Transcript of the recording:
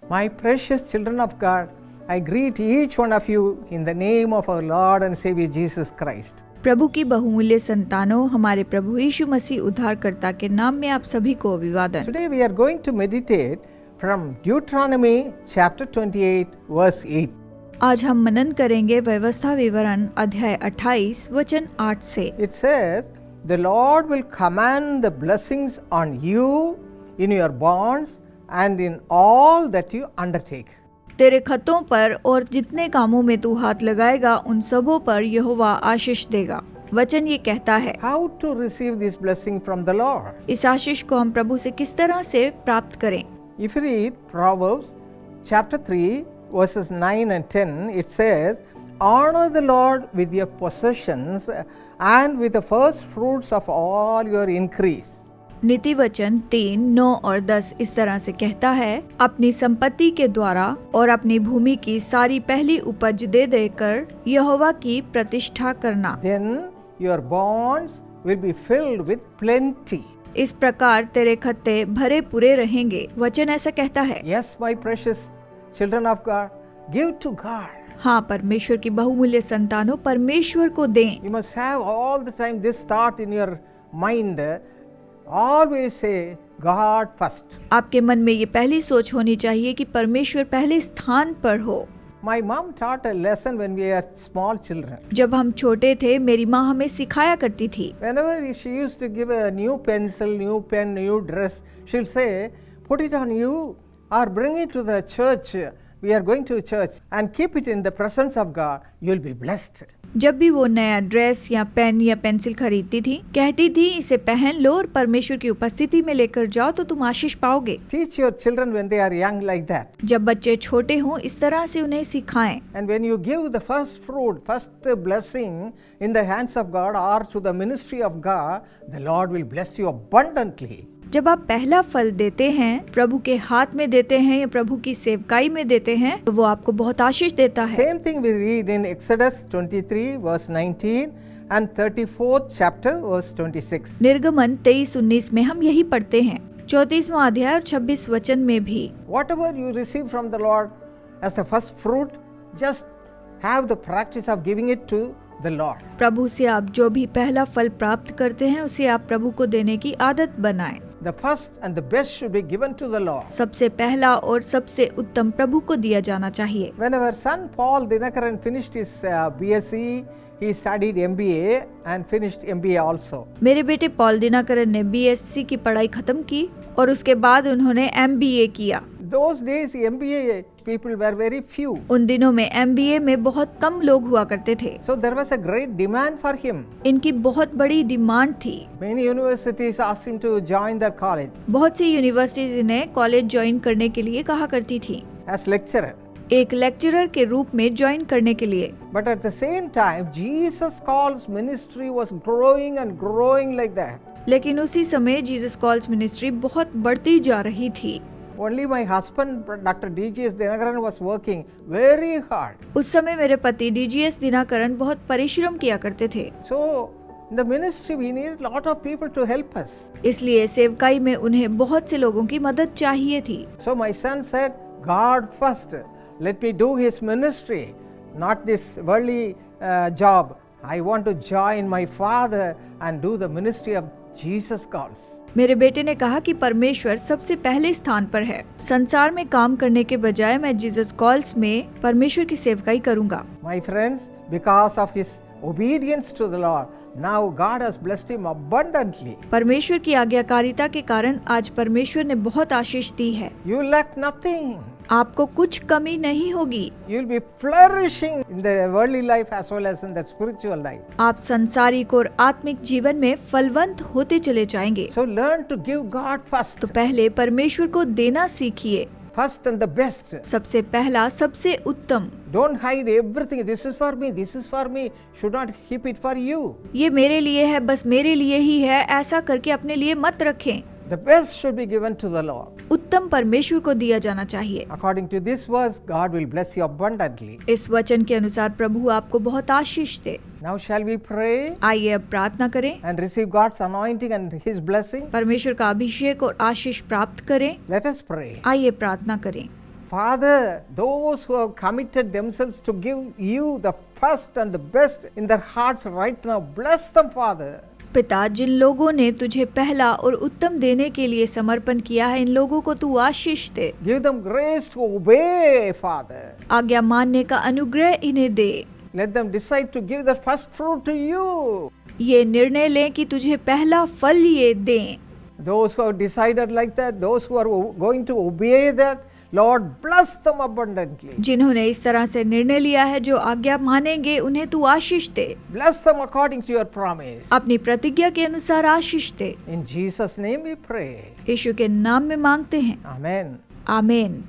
My precious children of God, I greet each one of you in the name of our Lord and Savior Jesus Christ. प्रभु की बहुमूल्य संतानों, हमारे प्रभु यीशु मसीह उद्धारकर्ता के नाम में आप सभी को अभिवादन। Today we are going to meditate from Deuteronomy chapter 28 verse 8. आज हम मनन करेंगे व्यवस्था विवरण अध्याय 28 वचन 8 से। It says, "The Lord will command the blessings on you in your bonds and in all that you undertake." तेरे खतों पर और जितने कामों में तू हाथ लगाएगा उन सबों पर यहोवा आशीष देगा। वचन ये कहता है, How to receive this blessing from the Lord? इस आशीष को हम प्रभु से किस तरह से प्राप्त करें। If you read Proverbs chapter 3 verses 9 and 10, it says, "Honor the Lord with your possessions and with the first fruits of all your increase." नीति वचन 3, 9 और 10 इस तरह से कहता है, अपनी संपत्ति के द्वारा और अपनी भूमि की सारी पहली उपज दे देकर यहोवा की प्रतिष्ठा करना। Then your bonds will be filled with plenty. इस प्रकार तेरे खत्ते भरे पूरे रहेंगे। वचन ऐसा कहता है। Yes, my precious children of God, give to God. हाँ, परमेश्वर की बहुमूल्य संतानों, परमेश्वर को दें। You must have all the time this thought in your mind. Always say God first. आपके मन में ये पहली सोच होनी चाहिए कि परमेश्वर पहले स्थान पर हो। My mom taught a lesson when we were small children. जब हम छोटे थे, मेरी माँ हमें सिखाया करती थी। Whenever she used to give a new pencil, new pen, new dress, she'll say, "Put it on you or bring it to the church. We are going to church and keep it in the presence of God. You'll be blessed." जब भी वो नया dress या pen या pencil खरीदती थी, कहती थी इसे पहन लो और परमेश्वर की उपस्थिति में लेकर जाओ तो तुम आशीष पाओगे। Teach your children when they are young like that. जब बच्चे छोटे हों, इस तरह से उन्हें सिखाएं। And when you give the first fruit, first blessing in the hands of God or to the ministry of God, the Lord will bless you abundantly. जब आप पहला फल देते हैं, प्रभु के हाथ में देते हैं या प्रभु की सेवकाई में देते हैं, तो वो आपको बहुत आशीष देता है। Same thing we read in Exodus 23 verse 19 and 34th chapter verse 26. निर्गमन 23-19 में हम यही पढ़ते हैं। 34वां अध्याय और 26 वचन में भी, Whatever you receive from the Lord as the first fruit, just have the practice of giving it to the Lord. प्रभु से आप जो भी पहला फल प्राप्त करते हैं उसे आप प्रभु को देने की आदत बनाएं। The first and the best should be given to the Lord. सबसे पहला और सबसे उत्तम प्रभु को दिया जाना चाहिए। When our son Paul Dinakaran finished his BSc, he studied MBA and finished MBA also. मेरे बेटे पॉल दिनाकरन ने BSc की पढ़ाई खत्म की और उसके बाद उन्होंने MBA किया। Those days MBA people were very few. उन दिनों में MBA में बहुत कम लोग हुआ करते थे। So there was a great demand for him. इनकी बहुत बड़ी डिमांड थी। Many universities asked him to join their college बहुत सी यूनिवर्सिटीज इन्हें कॉलेज ज्वाइन करने के लिए कहा करती थी, as lecturer. एक लेक्चरर के रूप में ज्वाइन करने के लिए। But at the same time, Jesus Calls ministry was growing and growing like that. लेकिन उसी समय जीसस कॉल्स मिनिस्ट्री बहुत बढ़ती जा रही थी। Only my husband, Dr. D.G.S. Dinakaran, was working very hard. उस समय मेरे पति DGS दिनाकरन बहुत परिश्रम किया करते थे। So, in the ministry, we need a lot of people to help us. इसलिए सेवकाई में उन्हें बहुत से लोगों की मदद चाहिए थी। So my son said, "God first, let me do his ministry, not this worldly job. I want to join my father and do the ministry of Jesus Calls." मेरे बेटे ने कहा कि परमेश्वर सबसे पहले स्थान पर है। संसार में काम करने के बजाय मैं जीसस कॉल्स में परमेश्वर की सेवकाई करूंगा। My friends, because of his obedience to the Lord, now God has blessed him abundantly. परमेश्वर की आज्ञाकारिता के कारण आज परमेश्वर ने बहुत आशीष दी है। You lack nothing. आपको कुछ कमी नहीं होगी। You'll be flourishing in the worldly life as well as in the spiritual life. आप संसारिक और आत्मिक जीवन में फलवंत होते चले जाएंगे। So learn to give God first. तो पहले परमेश्वर को देना सीखिए। First and the best. सबसे पहला, सबसे उत्तम। Don't hide everything. This is for me. This is for me. Should not keep it for you. ये मेरे लिए है, बस मेरे लिए ही है, ऐसा करके अपने लिए मत रखें। The best should be given to the Lord. उत्तम परमेश्वर को दिया जाना चाहिए। According to this verse, God will bless you abundantly. इस वचन के अनुसार प्रभु आपको बहुत आशीष दे। Now shall we pray आइए अब प्रार्थना करें, and receive God's anointing and His blessing? परमेश्वर का अभिषेक और आशीष प्राप्त करें। Let us pray. आइए प्रार्थना करें। Father, those who have committed themselves to give you the first and the best in their hearts right now, bless them, Father. पिता, जिन लोगों ने तुझे पहला और उत्तम देने के लिए समर्पण किया है, इन लोगों को तू आशीष दे। Give them grace to obey, Father. आज्ञा मानने का अनुग्रह इन्हें दे। Let them decide to give the first fruit to you. ये निर्णय लें कि तुझे पहला फल ये दें। Those who have decided like that, those who are going to obey that, Lord, bless them abundantly. जिन्होंने इस तरह से निर्णय लिया है, जो आज्ञा मानेंगे, उन्हें तू आशीष दे। Bless them according to your promise. अपनी प्रतिज्ञा के अनुसार आशीष दे। In Jesus' name we pray. यीशु के नाम में मांगते हैं, Amen. आमीन।